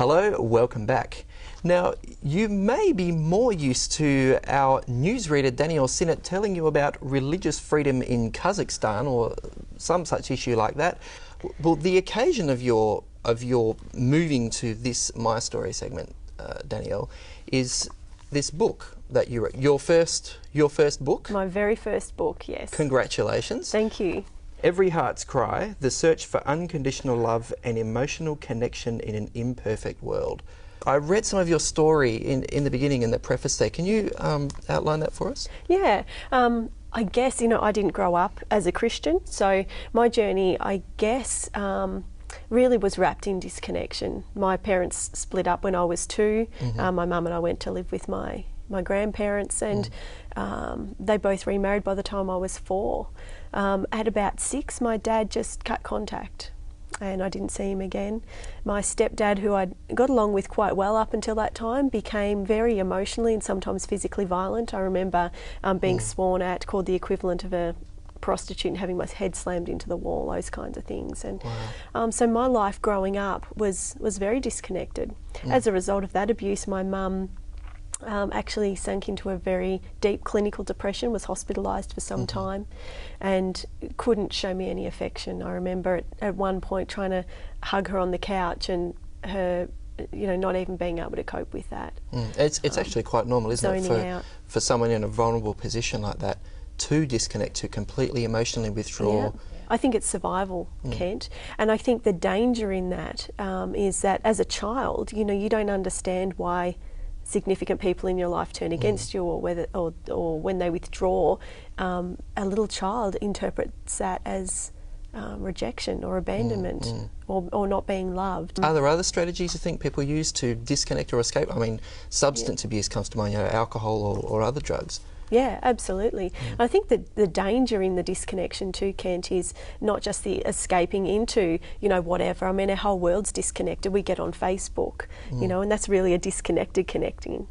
Hello, welcome back. Now, you may be more used to our newsreader Dannielle Synot telling you about religious freedom in Kazakhstan or some such issue like that. Well, the occasion of your moving to this My Story segment, Dannielle, is this book that you wrote. Your first book? My very first book, yes. Congratulations. Thank you. Every Heart's Cry, The Search for Unconditional Love and Emotional Connection in an Imperfect World. I read some of your story in the beginning, in the preface there. Can you outline that for us? Yeah. I guess, I didn't grow up as a Christian, so my journey, I guess, really was wrapped in disconnection. My parents split up when I was 2. Mm-hmm. My mum and I went to live with my grandparents, and they both remarried by the time I was 4. At about 6, my dad just cut contact and I didn't see him again. My stepdad, who I got along with quite well up until that time, became very emotionally and sometimes physically violent. I remember being sworn at, called the equivalent of a prostitute, and having my head slammed into the wall, those kinds of things. And so my life growing up was very disconnected. As a result of that abuse, my mum actually sank into a very deep clinical depression, was hospitalised for some time, and couldn't show me any affection. I remember at one point trying to hug her on the couch, and her, not even being able to cope with that. It's actually quite normal, isn't it, for someone in a vulnerable position like that to disconnect, to completely emotionally withdraw. Yeah. I think it's survival, Kent, and I think the danger in that is that as a child, you don't understand why significant people in your life turn against you, or when they withdraw. A little child interprets that as rejection or abandonment, or not being loved. Are there other strategies you think people use to disconnect or escape? I mean, substance abuse comes to mind, alcohol or other drugs. Yeah, absolutely. I think that the danger in the disconnection too, Kent, is not just the escaping into, whatever. I mean, our whole world's disconnected. We get on Facebook, and that's really a disconnected connecting.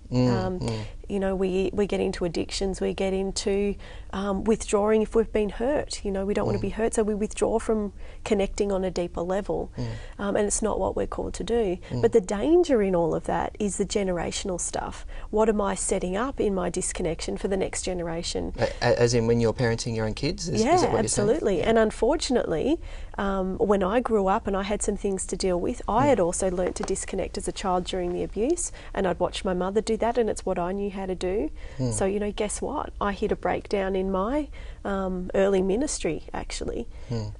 We get into addictions, we get into withdrawing if we've been hurt. We don't want to be hurt, so we withdraw from connecting on a deeper level. And it's not what we're called to do. But the danger in all of that is the generational stuff. What am I setting up in my disconnection for the next generation? As in when you're parenting your own kids? Is that what absolutely. You're saying? And unfortunately, when I grew up and I had some things to deal with, I had also learnt to disconnect as a child during the abuse, and I'd watched my mother do that, and it's what I knew how to do. So, guess what? I hit a breakdown in my early ministry, actually.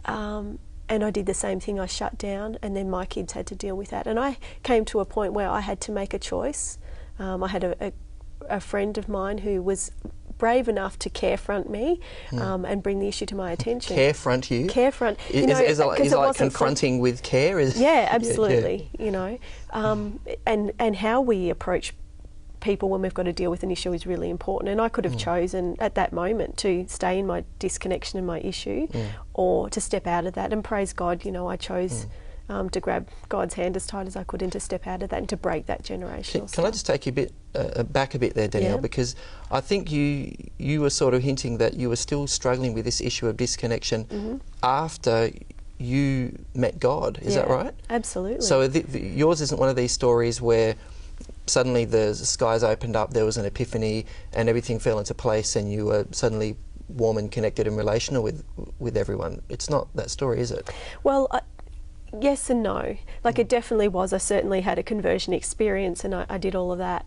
And I did the same thing. I shut down, and then my kids had to deal with that. And I came to a point where I had to make a choice. I had a friend of mine who was brave enough to carefront me and bring the issue to my attention. Carefront you? Carefront. Is it like confronting with care? Yeah, absolutely. And how we approach people when we've got to deal with an issue is really important. And I could have chosen at that moment to stay in my disconnection and my issue, or to step out of that. And praise God, I chose to grab God's hand as tight as I could and to step out of that and to break that generational stuff. Can I just take you back a bit there, Dannielle? Because I think you were sort of hinting that you were still struggling with this issue of disconnection after you met God. Is that right? Absolutely. So yours isn't one of these stories where suddenly the skies opened up, there was an epiphany, and everything fell into place, and you were suddenly warm and connected and relational with everyone. It's not that story, is it? Well, yes and no. Like, it definitely was. I certainly had a conversion experience, and I did all of that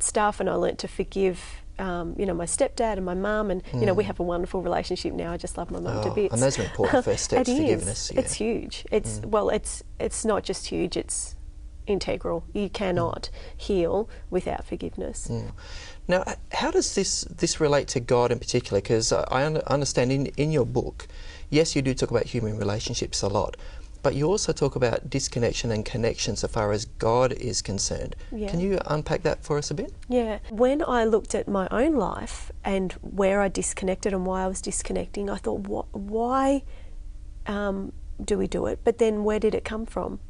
stuff, and I learnt to forgive my stepdad and my mum, and we have a wonderful relationship now. I just love my mum to bits. And those are important first steps. Forgiveness. Yeah. It's huge. It's not just huge, it's integral. You cannot heal without forgiveness. Now, how does this relate to God in particular? Because I understand in your book, yes, you do talk about human relationships a lot, but you also talk about disconnection and connection so far as God is concerned. Yeah. Can you unpack that for us a bit? Yeah. When I looked at my own life and where I disconnected and why I was disconnecting, I thought, why do we do it? But then where did it come from?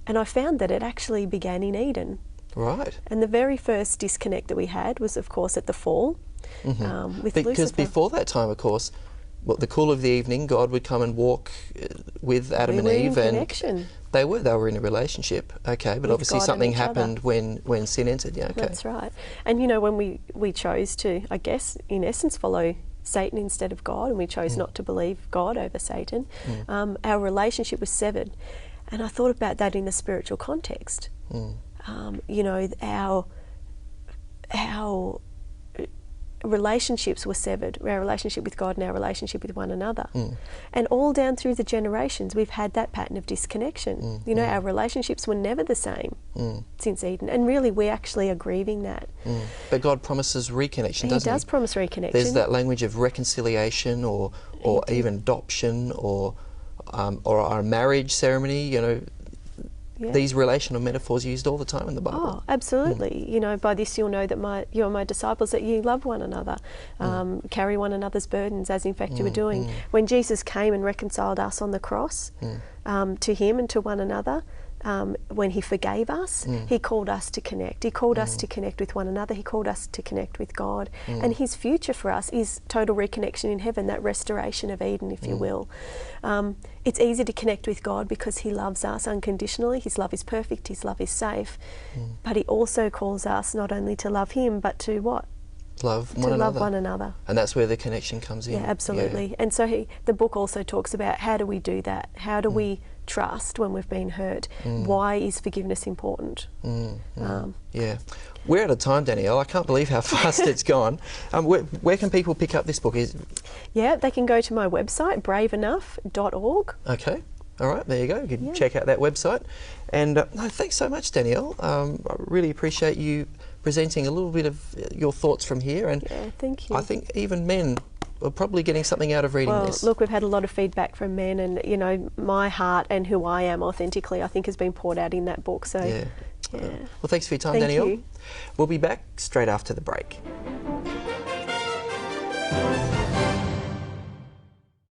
And I found that it actually began in Eden. Right. And the very first disconnect that we had was, of course, at the fall with Lucifer. Because before that time, of course, the cool of the evening, God would come and walk with Adam and Eve, and They were in a relationship, okay, but With obviously God something and each other. happened when sin entered, yeah, okay. That's right. And you know, when we chose to, I guess, in essence, follow Satan instead of God, and we chose not to believe God over Satan, our relationship was severed. And I thought about that in the spiritual context. You know, our relationships were severed, our relationship with God and our relationship with one another. And all down through the generations, we've had that pattern of disconnection. You know, our relationships were never the same since Eden, and really we actually are grieving that. But God promises reconnection, doesn't He? He does promise reconnection. There's that language of reconciliation, or even adoption, or our marriage ceremony, you know. Yeah. These relational metaphors are used all the time in the Bible. Oh, absolutely. You know, by this you'll know that you are my disciples, that you love one another, carry one another's burdens, as in fact you were doing. When Jesus came and reconciled us on the cross to Him and to one another, when He forgave us, He called us to connect. He called us to connect with one another. He called us to connect with God. And His future for us is total reconnection in heaven, that restoration of Eden, if you will. It's easy to connect with God because He loves us unconditionally. His love is perfect. His love is safe. But He also calls us not only to love Him, but to what? Love one another. And that's where the connection comes in. Yeah, absolutely. Yeah. And so the book also talks about, how do we do that? How do we trust when we've been hurt? Why is forgiveness important? Yeah. We're out of time, Dannielle. I can't believe how fast it's gone. Where can people pick up this book? Yeah, they can go to my website, braveenough.org. Okay. All right, there you go. You can check out that website. And no, thanks so much, Dannielle. I really appreciate you presenting a little bit of your thoughts from here. And yeah, thank you. I think even men are probably getting something out of reading this. Well, look, we've had a lot of feedback from men, and you know, my heart and who I am authentically, I think, has been poured out in that book. So, yeah. Well, thanks for your time, Thank Dannielle. you. We'll be back straight after the break.